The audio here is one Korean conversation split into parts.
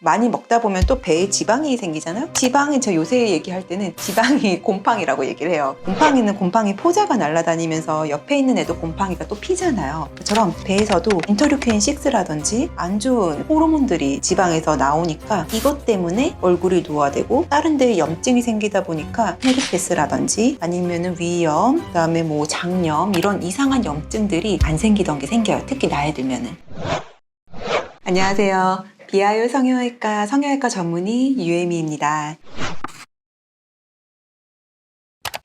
많이 먹다 보면 또 배에 지방이 생기잖아요. 지방은 저 요새 얘기할 때는 지방이 곰팡이라고 얘기를 해요. 곰팡이는 곰팡이 포자가 날아다니면서 옆에 있는 애도 곰팡이가 또 피잖아요. 그처럼 배에서도 인터류케인 6라든지 안 좋은 호르몬들이 지방에서 나오니까 이것 때문에 얼굴이 노화되고 다른 데에 염증이 생기다 보니까 헤르페스라든지 아니면은 위염, 그다음에 뭐 장염 이런 이상한 염증들이 안 생기던 게 생겨요. 특히 나이 들면은. 안녕하세요. 비하율 성형외과 전문의 유혜미입니다.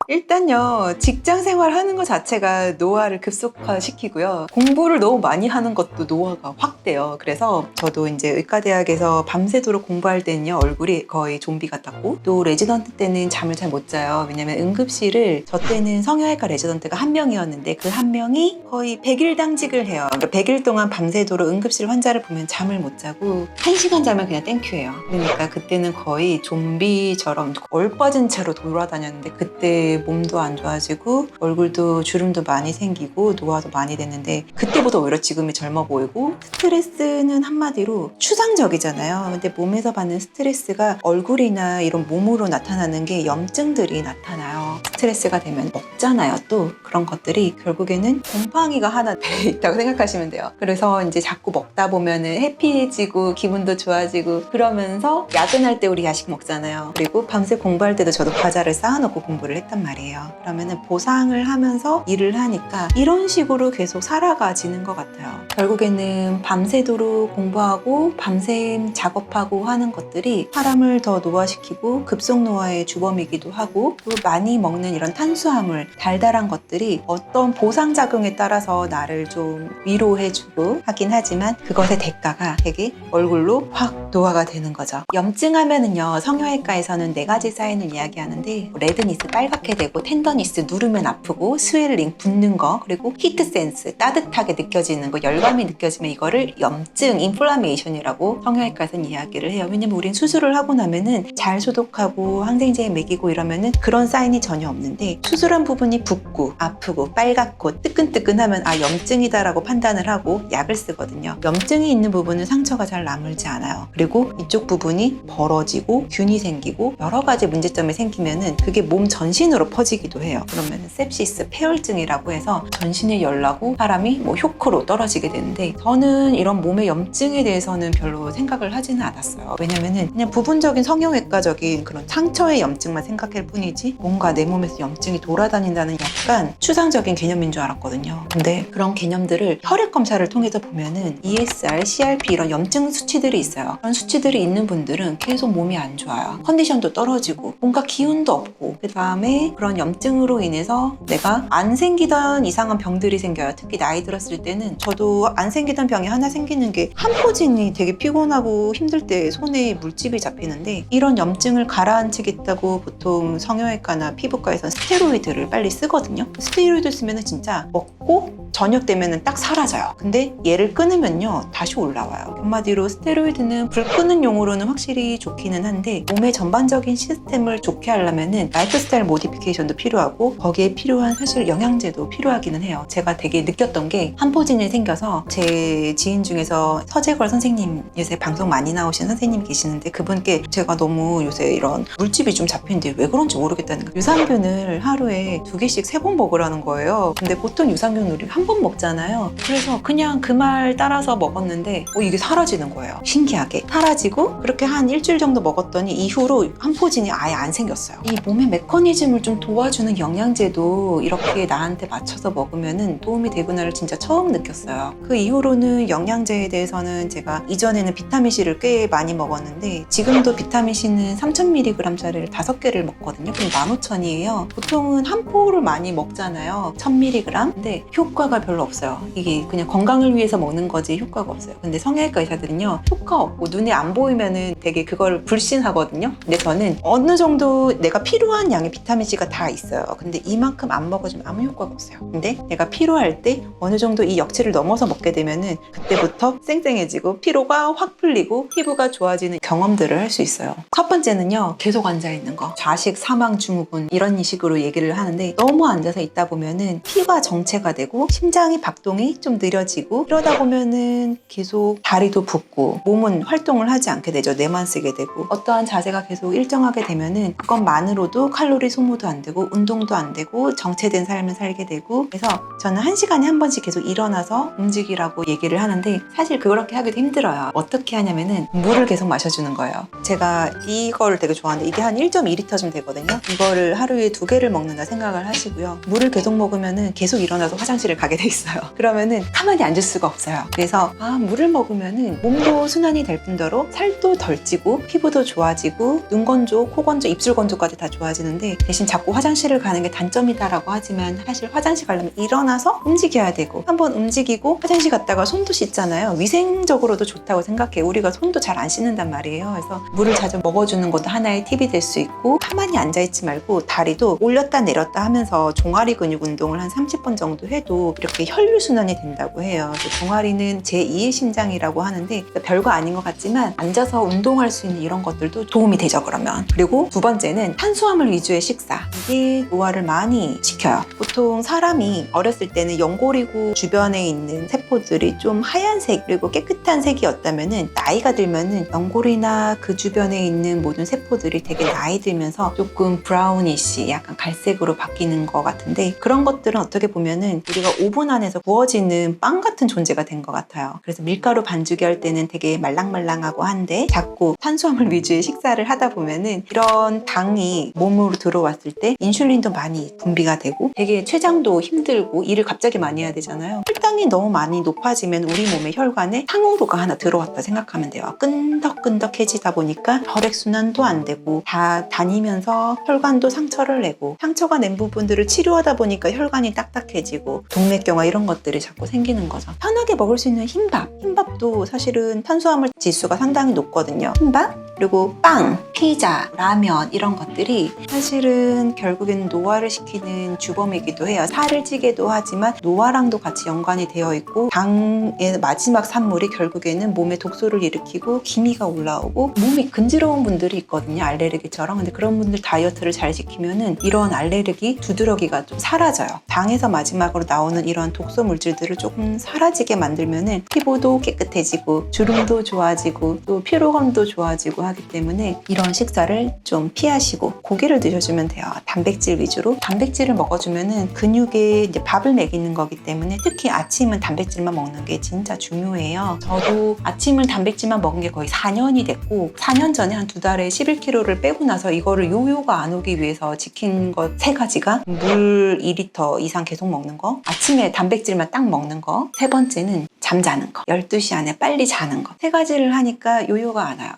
일단요, 직장 생활 하는 것 자체가 노화를 급속화시키고요. 공부를 너무 많이 하는 것도 노화가 확 돼요. 그래서 저도 이제 의과대학에서 밤새도록 공부할 때는요, 얼굴이 거의 좀비 같았고, 또 레지던트 때는 잠을 잘 못 자요. 왜냐면 응급실을, 저 때는 성형외과 레지던트가 한 명이었는데 그 한 명이 거의 100일 당직을 해요. 그러니까 100일 동안 밤새도록 응급실 환자를 보면 잠을 못 자고 1시간 자면 그냥 땡큐예요. 그러니까 그때는 거의 좀비처럼 얼빠진 채로 돌아다녔는데 그때 몸도 안 좋아지고 얼굴도 주름도 많이 생기고 노화도 많이 됐는데 그때보다 오히려 지금이 젊어 보이고 스트레스는 한마디로 추상적이잖아요. 근데 몸에서 받는 스트레스가 얼굴이나 이런 몸으로 나타나는 게 염증들이 나타나요. 스트레스가 되면 먹잖아요. 또 그런 것들이 결국에는 곰팡이가 하나 배에 있다고 생각하시면 돼요. 그래서 이제 자꾸 먹다 보면은 해피해지고 기분도 좋아지고 그러면서 야근할 때 우리 야식 먹잖아요. 그리고 밤새 공부할 때도 저도 과자를 쌓아놓고 공부를 했단 말이에요. 그러면은 보상을 하면서 일을 하니까 이런 식으로 계속 살아가지는 것 같아요. 결국에는 밤새도록 공부하고 밤샘 작업하고 하는 것들이 사람을 더 노화시키고 급속 노화의 주범이기도 하고 또 많이 먹는 이런 탄수화물, 달달한 것들이 어떤 보상작용에 따라서 나를 좀 위로해주고 하긴 하지만 그것의 대가가 되게 얼굴로 확 노화가 되는 거죠. 염증하면은요, 성형외과에서는 4가지 사인을 이야기하는데 레드니스 빨갛게 되고 텐더니스 누르면 아프고 스웰링 붓는 거 그리고 히트 센스 따뜻하게 느껴지는 거 열감이 느껴지면 이거를 염증 인플라메이션이라고 성형외과에서는 이야기를 해요. 왜냐면 우린 수술을 하고 나면은 잘 소독하고 항생제 먹이고 이러면은 그런 사인이 전혀 없는데 수술한 부분이 붓고 아프고 빨갛고 뜨끈뜨끈하면 아 염증이다라고 판단을 하고 약을 쓰거든요. 염증이 있는 부분은 상처가 잘 나물지 않아요. 그리고 이쪽 부분이 벌어지고 균이 생기고 여러 가지 문제점이 생기면은 그게 몸 전신으로 퍼지기도 해요. 그러면 sepsis, 폐혈증이라고 해서 전신에 열나고 사람이 뭐 쇼크로 떨어지게 되는데 저는 이런 몸의 염증에 대해서는 별로 생각을 하지는 않았어요. 왜냐면은 그냥 부분적인 성형외과적인 그런 상처의 염증만 생각할 뿐이지 뭔가 내 몸에서 염증이 돌아다닌다는 약간 추상적인 개념인 줄 알았거든요. 근데 그런 개념들을 혈액 검사를 통해서 보면은 ESR, CRP 이런 염증 수치들이 있어요. 그런 수치들이 있는 분들은 계속 몸이 안 좋아요. 컨디션도 떨어지고 뭔가 기운도 없고 그 다음에 그런 염증으로 인해서 내가 안 생기던 이상한 병들이 생겨요. 특히 나이 들었을 때는 저도 안 생기던 병이 하나 생기는 게 한포진이 되게 피곤하고 힘들 때 손에 물집이 잡히는데 이런 염증을 가라앉히겠다고 보통 성형외과나 피부과에서는 스테로이드를 빨리 쓰거든요. 스테로이드 쓰면 진짜 먹고 저녁 되면 딱 사라져요. 근데 얘를 끊으면요 다시 올라와요. 한마디로 스테로이드는 불 끄는 용으로는 확실히 좋기는 한데 몸의 전반적인 시스템을 좋게 하려면은 라이프 스타일 모디피케이션도 필요하고 거기에 필요한 사실 영양제도 필요하기는 해요. 제가 되게 느꼈던 게 한포진이 생겨서 제 지인 중에서 서재걸 선생님 요새 방송 많이 나오신 선생님이 계시는데 그분께 제가 너무 요새 이런 물집이 좀 잡히는데 왜 그런지 모르겠다는 거예요. 유산균을 하루에 2개씩 3번 먹으라는 거예요. 근데 보통 유산균 우리 한 번 먹잖아요. 그래서 그냥 그 말 따라서 먹었는데 이게 사라지는 거예요. 신기하게 사라지고 그렇게 한 일주일 정도 먹었더니 이후로 한포진이 아예 안 생겼어요. 이 몸의 메커니즘을 좀 도와주는 영양제도 이렇게 나한테 맞춰서 먹으면 도움이 되구나를 진짜 처음 느꼈어요. 그 이후로는 영양제에 대해서는 제가 이전에는 비타민C를 꽤 많이 먹었는데 지금도 비타민C는 3000mg짜리를 5개를 먹거든요. 그럼 15,000이에요. 보통은 한 포를 많이 먹잖아요. 1000mg. 근데 효과가 별로 없어요. 이게 그냥 건강을 위해서 먹는 거지 효과가 없어요. 근데 성형외과 의사들은요 효과 없고 눈에 안 보이면은 되게 그걸 불신하거든요. 근데 저는 어느 정도 내가 필요한 양의 비타민C가 다 있어요. 근데 이만큼 안 먹어주면 아무 효과가 없어요. 근데 내가 필요할 때 어느 정도 이 역치를 넘어서 먹게 되면은 그때부터 쌩쌩해지고 피로가 확 풀리고 피부가 좋아지는 경험들을 할 수 있어요. 첫 번째는요 계속 앉아있는 거. 좌식, 사망, 증후군 이런 식으로 얘기를 하는데 너무 앉아서 있다 보면은 피가 정체가 되고 심장이 박동이 좀 느려지고 이러다 보면은 계속 다리도 붓고 몸은 활동을 하지 않게 되죠. 뇌만 쓰게 되고 어떠한 자세가 계속 일정하게 되면은 그것만으로도 칼로리 소모도 안 되고 운동도 안 되고 정체된 삶을 살게 되고 그래서 저는 1시간에 한 번씩 계속 일어나서 움직이라고 얘기를 하는데 사실 그렇게 하기도 힘들어요. 어떻게 하냐면은 물을 계속 마셔주는 거예요. 제가 이거를 되게 좋아하는데 이게 한 1.2리터쯤 되거든요. 이거를 하루에 2개를 먹는다 생각을 하시고요. 물을 계속 먹으면은 계속 일어나서 화장실을 가게 돼 있어요. 그러면은 가만히 앉을 수가 없어요. 그래서 물을 먹으면은 몸도 순환이 될 뿐더러 살도 덜 찌고 피부도 좋아지고 눈 건조, 코 건조, 입술 건조까지 다 좋아지는데 대신 자꾸 화장실을 가는 게 단점이다라고 하지만 사실 화장실 가려면 일어나서 움직여야 되고 한번 움직이고 화장실 갔다가 손도 씻잖아요. 위생적으로도 좋다고 생각해요. 우리가 손도 잘 안 씻는단 말이에요. 그래서 물을 자주 먹어주는 것도 하나의 팁이 될 수 있고 가만히 앉아있지 말고 다리도 올렸다 내렸다 하면서 종아리 근육 운동을 한 30번 정도 해도 이렇게 혈류순환이 된다고 해요. 종아리는 제2의 심장이라고 하는데 별거 아닌 것 같지만 앉아서 운동할 수 있는 이런 것들도 도움이 되죠. 그러면 그리고 두 번째는 탄수화물 위주의 식사. 이게 노화를 많이 시켜요. 보통 사람이 어렸을 때는 연골이고 주변에 있는 세포들이 좀 하얀색 그리고 깨끗한 색이었다면은 나이가 들면은 연골이나 그 주변에 있는 모든 세포들이 되게 나이 들면서 조금 브라우니시 약간 갈색으로 바뀌는 것 같은데 그런 것들은 어떻게 보면은 우리가 오븐 안에서 구워지는 빵 같은 존재가 된 것 같아요. 그래서 밀가루 반죽이 할 때는 되게 말랑말랑하고 한데 자꾸 탄수화물 위주의 식사를 하다 보면은 이런 당이 몸으로 들어왔을 때 인슐린도 많이 분비가 되고 되게 췌장도 힘들고 일을 갑자기 많이 해야 되잖아요. 혈당이 너무 많이 높아지면 우리 몸의 혈관에 상으로가 하나 들어왔다 생각하면 돼요. 끈덕끈덕해지다 보니까 혈액순환도 안 되고 다 다니면서 혈관도 상처를 내고 상처가 낸 부분들을 치료하다 보니까 혈관이 딱딱해지고 동맥경화 이런 것들이 자꾸 생기는 거죠. 편하게 먹을 수 있는 흰밥도 사실은 탄수화물 지수가 상당히 높거든요. 흰밥 그리고 빵, 피자, 라면 이런 것들이 사실은 결국에는 노화를 시키는 주범이기도 해요. 살을 찌게도 하지만 노화랑도 같이 연관이 되어 있고 당의 마지막 산물이 결국에는 몸에 독소를 일으키고 기미가 올라오고 몸이 근지러운 분들이 있거든요. 알레르기처럼. 근데 그런 분들 다이어트를 잘 지키면은 이런 알레르기, 두드러기가 좀 사라져요. 당에서 마지막으로 나오는 이런 독소 물질들을 조금 사라지게 만들면은 피부도 깨끗해지고 주름도 좋아지고 또 피로감도 좋아지고 하기 때문에 이런 식사를 좀 피하시고 고기를 드셔주면 돼요. 단백질 위주로 단백질을 먹어주면은 근육에 이제 밥을 먹이는 거기 때문에 특히 아침은 단백질만 먹는 게 진짜 중요해요. 저도 아침을 단백질만 먹은 게 거의 4년이 됐고 4년 전에 한 2달에 11kg를 빼고 나서 이거를 요요가 안 오기 위해서 지킨 것 3가지가 물 2리터 이상 계속 먹는 거, 아침에 단백질만 딱 먹는 거, 3번째는 잠자는 거, 12시 안에 빨리 자는 거. 3가지를 하니까 요요가 안 와요.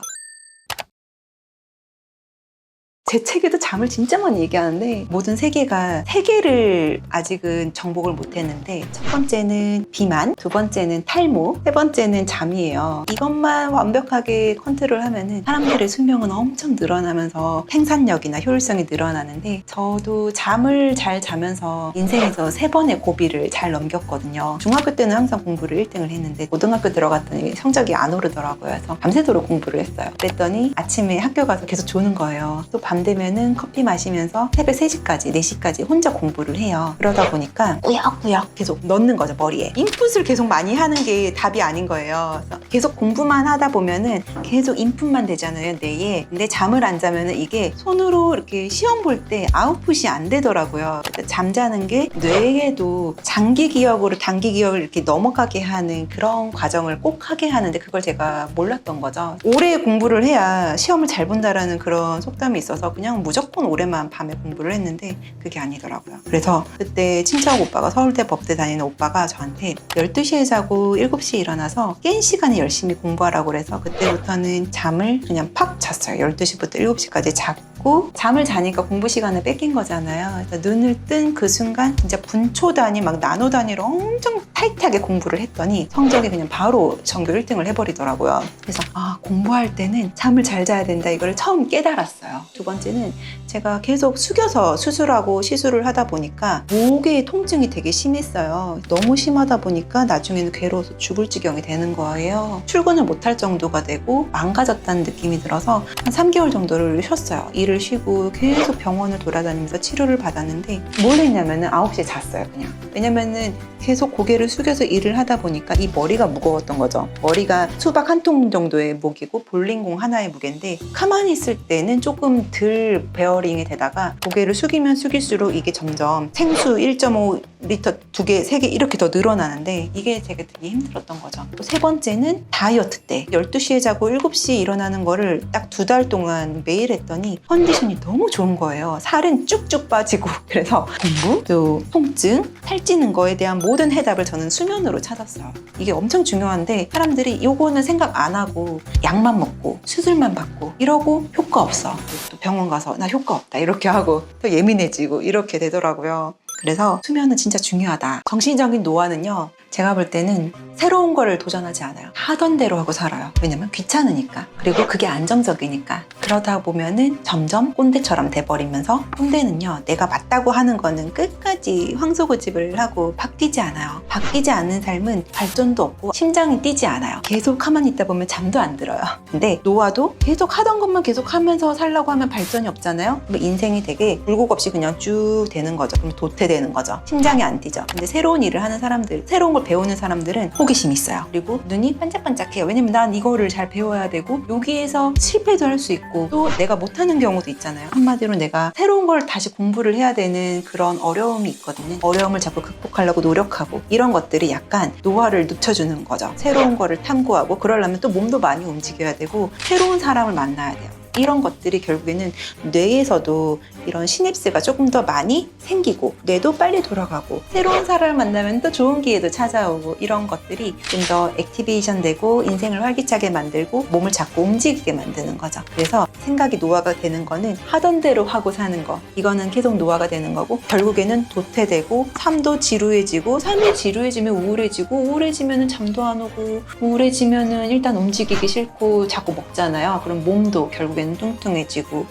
제 책에도 잠을 진짜 많이 얘기하는데 모든 세계가 3개를 아직은 정복을 못했는데 첫 번째는 비만, 두 번째는 탈모, 세 번째는 잠이에요. 이것만 완벽하게 컨트롤하면은 사람들의 수명은 엄청 늘어나면서 생산력이나 효율성이 늘어나는데 저도 잠을 잘 자면서 인생에서 3번의 고비를 잘 넘겼거든요. 중학교 때는 항상 공부를 1등을 했는데 고등학교 들어갔더니 성적이 안 오르더라고요. 그래서 밤새도록 공부를 했어요. 그랬더니 아침에 학교 가서 계속 조는 거예요. 또 밤 되면은 커피 마시면서 새벽 3시까지, 4시까지 혼자 공부를 해요. 그러다 보니까 꾸역꾸역 계속 넣는 거죠, 머리에. 인풋을 계속 많이 하는 게 답이 아닌 거예요. 그래서 계속 공부만 하다 보면은 계속 인풋만 되잖아요, 뇌에. 근데 잠을 안 자면은 이게 손으로 이렇게 시험 볼 때 아웃풋이 안 되더라고요. 잠자는 게 뇌에도 장기 기억으로 단기 기억을 이렇게 넘어가게 하는 그런 과정을 꼭 하게 하는데 그걸 제가 몰랐던 거죠. 오래 공부를 해야 시험을 잘 본다라는 그런 속담이 있어서 그냥 무조건 오래만 밤에 공부를 했는데 그게 아니더라고요. 그래서 그때 친척 오빠가 서울대 법대 다니는 오빠가 저한테 12시에 자고 7시에 일어나서 깬 시간에 열심히 공부하라고 그래서 그때부터는 잠을 그냥 팍 잤어요. 12시부터 7시까지 잤고 잠을 자니까 공부 시간을 뺏긴 거잖아요. 그래서 눈을 뜬 그 순간 진짜 분초 단위 막 나노 단위로 엄청 타이트하게 공부를 했더니 성적이 그냥 바로 전교 1등을 해버리더라고요. 그래서 공부할 때는 잠을 잘 자야 된다 이걸 처음 깨달았어요. 두 번째는 제가 계속 숙여서 수술하고 시술을 하다 보니까 목의 통증이 되게 심했어요. 너무 심하다 보니까 나중에는 괴로워서 죽을 지경이 되는 거예요. 출근을 못할 정도가 되고 망가졌다는 느낌이 들어서 한 3개월 정도를 쉬었어요. 일을 일을 쉬고 계속 병원을 돌아다니면서 치료를 받았는데 뭘 했냐면은 9시에 잤어요 그냥. 왜냐면은 계속 고개를 숙여서 일을 하다 보니까 이 머리가 무거웠던 거죠. 머리가 수박 한 통 정도의 무게고 볼링공 하나의 무게인데 가만히 있을 때는 조금 덜 베어링이 되다가 고개를 숙이면 숙일수록 이게 점점 생수 1.5리터 2개, 3개 이렇게 더 늘어나는데 이게 되게 힘들었던 거죠. 또 세 번째는 다이어트 때 12시에 자고 7시에 일어나는 거를 딱 2달 동안 매일 했더니 컨디션이 너무 좋은 거예요. 살은 쭉쭉 빠지고 그래서 공부, 또 통증, 살찌는 거에 대한 모든 해답을 저는 수면으로 찾았어요. 이게 엄청 중요한데 사람들이 이거는 생각 안 하고 약만 먹고 수술만 받고 이러고 효과 없어. 또 병원 가서 나 효과 없다 이렇게 하고 또 예민해지고 이렇게 되더라고요. 그래서 수면은 진짜 중요하다. 정신적인 노화는요, 제가 볼 때는 새로운 거를 도전하지 않아요. 하던 대로 하고 살아요. 왜냐면 귀찮으니까. 그리고 그게 안정적이니까. 그러다 보면은 점점 꼰대처럼 돼버리면서, 꼰대는요, 내가 맞다고 하는 거는 끝까지 황소고집을 하고 바뀌지 않아요. 바뀌지 않는 삶은 발전도 없고 심장이 뛰지 않아요. 계속 가만히 있다 보면 잠도 안 들어요. 근데 노화도 계속 하던 것만 계속 하면서 살려고 하면 발전이 없잖아요. 그럼 인생이 되게 굴곡 없이 그냥 쭉 되는 거죠. 그럼 도태되는 거죠. 심장이 안 뛰죠. 근데 새로운 일을 하는 사람들, 새로운 걸 배우는 사람들은 호기심이 있어요. 그리고 눈이 반짝반짝해요. 왜냐면 난 이거를 잘 배워야 되고 여기에서 실패도 할 수 있고 또 내가 못하는 경우도 있잖아요. 한마디로 내가 새로운 걸 다시 공부를 해야 되는 그런 어려움이 있거든요. 어려움을 자꾸 극복하려고 노력하고 이런 것들이 약간 노화를 늦춰주는 거죠. 새로운 거를 탐구하고 그러려면 또 몸도 많이 움직여야 되고 새로운 사람을 만나야 돼요. 이런 것들이 결국에는 뇌에서도 이런 시냅스가 조금 더 많이 생기고 뇌도 빨리 돌아가고 새로운 사람을 만나면 또 좋은 기회도 찾아오고 이런 것들이 좀 더 액티베이션 되고 인생을 활기차게 만들고 몸을 자꾸 움직이게 만드는 거죠. 그래서 생각이 노화가 되는 거는 하던 대로 하고 사는 거, 이거는 계속 노화가 되는 거고 결국에는 도태되고 삶도 지루해지고 삶이 지루해지면 우울해지고 우울해지면 잠도 안 오고 우울해지면 일단 움직이기 싫고 자꾸 먹잖아요. 그럼 몸도 결국에는 뚱뚱해지고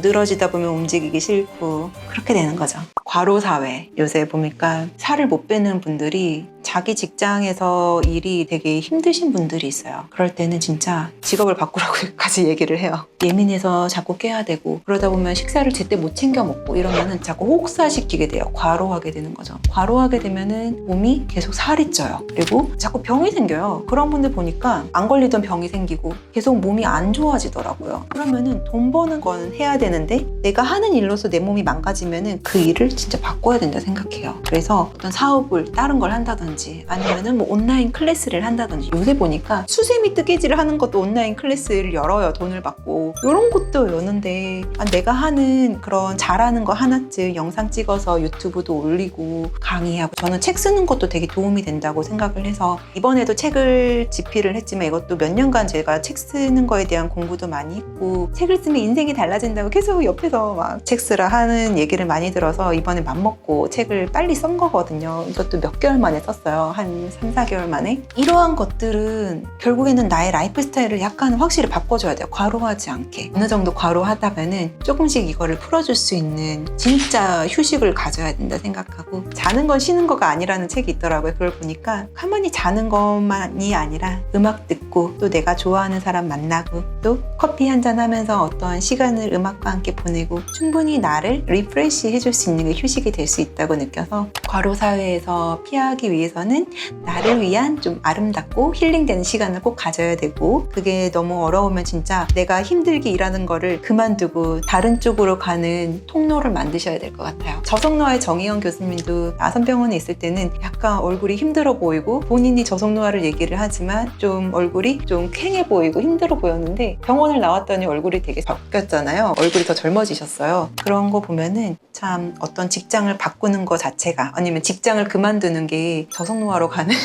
늘어지다 보면 움직이기 싫고 그렇게 되는 거죠. 과로사회, 요새 보니까 살을 못 빼는 분들이 자기 직장에서 일이 되게 힘드신 분들이 있어요. 그럴 때는 진짜 직업을 바꾸라고까지 얘기를 해요. 예민해서 자꾸 깨야 되고 그러다 보면 식사를 제때 못 챙겨 먹고 이러면은 자꾸 혹사시키게 돼요. 과로하게 되는 거죠. 과로하게 되면은 몸이 계속 살이 쪄요. 그리고 자꾸 병이 생겨요. 그런 분들 보니까 안 걸리던 병이 생기고 계속 몸이 안 좋아지더라고요. 그러면은 돈 버는 건 해야 되는데 내가 하는 일로서 내 몸이 망가지면은 그 일을 진짜 바꿔야 된다 생각해요. 그래서 어떤 사업을 다른 걸 한다든지 아니면은 뭐 온라인 클래스를 한다든지, 요새 보니까 수세미 뜨개질을 하는 것도 온라인 클래스를 열어요. 돈을 받고 이런 것도 여는데 내가 하는 그런 잘하는 거 하나쯤 영상 찍어서 유튜브도 올리고 강의하고, 저는 책 쓰는 것도 되게 도움이 된다고 생각을 해서 이번에도 책을 집필을 했지만 이것도 몇 년간 제가 책 쓰는 거에 대한 공부도 많이 했고 책을 쓰면 인생이 달라진다고 계속 옆에서 막 책 쓰라 하는 얘기를 많이 들어서 이번에 맘먹고 책을 빨리 쓴 거거든요. 이것도 몇 개월 만에 썼어요. 한 3, 4개월 만에. 이러한 것들은 결국에는 나의 라이프 스타일을 약간 확실히 바꿔줘야 돼요. 과로하지 않게. 어느 정도 과로하다면은 조금씩 이거를 풀어줄 수 있는 진짜 휴식을 가져야 된다 생각하고, 자는 건 쉬는 거가 아니라는 책이 있더라고요. 그걸 보니까 가만히 자는 것만이 아니라 음악 듣고 또 내가 좋아하는 사람 만나고 또 커피 한잔 하면서 어떠한 시간을 음악과 함께 보내고 충분히 나를 리프레시 해줄 수 있는 게 휴식이 될 수 있다고 느껴서, 과로 사회에서 피하기 위해서는 나를 위한 좀 아름답고 힐링되는 시간을 꼭 가져야 되고, 그게 너무 어려우면 진짜 내가 힘들게 일하는 거를 그만두고 다른 쪽으로 가는 통로를 만드셔야 될 것 같아요. 저속노화의 정의연 교수님도 아산병원에 있을 때는 약간 얼굴이 힘들어 보이고 본인이 저속노화를 얘기를 하지만 좀 얼굴이 좀 퀭해 보이고 힘들어 보였는데 병원을 나왔더니 얼굴이 되게 바뀌었잖아요. 얼굴이 더 젊어지셨어요. 그런 거 보면은 참 어떤 직장을 바꾸는 거 자체가, 아니면 직장을 그만두는 게 저속노화로 가는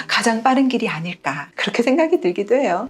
가장 빠른 길이 아닐까, 그렇게 생각이 들기도 해요.